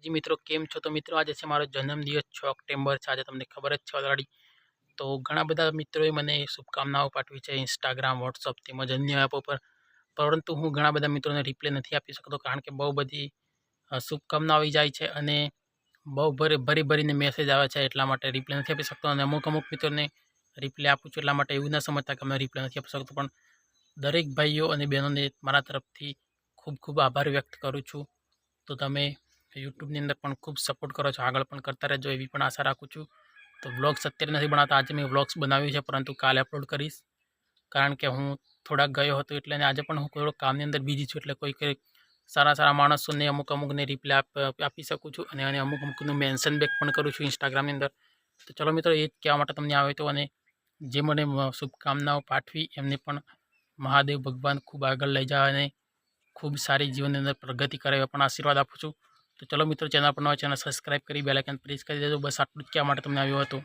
માતાજી મિત્રો, કેમ છો? તો મિત્રો આજે છે મારો જન્મદિવસ 6 ઓક્ટોબર છે. આજે તમને ખબર જ છે ઓલરેડી. તો ઘણા બધા મિત્રોએ મને શુભકામનાઓ પાઠવી છે ઇન્સ્ટાગ્રામ, વોટ્સઅપ તેમજ અન્ય એપો પર. પરંતુ હું ઘણા બધા મિત્રોને રિપ્લાય નથી આપી શકતો કારણ કે બહુ બધી શુભકામનાઓ આવી જાય છે અને બહુ ભરીને મેસેજ આવે છે, એટલા માટે રિપ્લાય નથી આપી શકતો. અને અમુક મિત્રોને રિપ્લાય આપું છું એટલા માટે એવું ના સમજતા કે અમે રિપ્લાય નથી આપી શકતો. પણ દરેક ભાઈઓ અને બહેનોને મારા તરફથી ખૂબ ખૂબ આભાર વ્યક્ત કરું છું. તો તમે યુટ્યુબની અંદર પણ ખૂબ સપોર્ટ કરો છો, આગળ પણ કરતા રહેજો એવી પણ આશા રાખું છું. તો વ્લોગ્સ અત્યારે નથી બનાવતા. આજે મેં વ્લોગ્સ બનાવ્યું છે પરંતુ કાલે અપલોડ કરીશ, કારણ કે હું થોડાક ગયો હતો એટલે. અને આજે પણ હું થોડોક કામની અંદર બિઝી છું, એટલે કોઈ સારા માણસોને અમુકને રિપ્લાય આપી શકું છું અને અમુકનું મેન્શન બેક પણ કરું છું ઇન્સ્ટાગ્રામની અંદર. તો ચલો મિત્રો, એ જ કહેવા માટે તમને આવ્યો હતો. અને જે મને શુભકામનાઓ પાઠવી એમને પણ મહાદેવ ભગવાન ખૂબ આગળ લઈ જાય અને ખૂબ સારી જીવનની અંદર પ્રગતિ કરે એવા પણ આશીર્વાદ આપું છું. તો ચલો મિત્રો, ચેનલ પર નવા ચેનલ સબસ્ક્રાઈબ કરી બેલ આઇકન પ્રેસ કરી દેજો. બસ આટલું જ કહેવા માટે તમને આવ્યો હતો.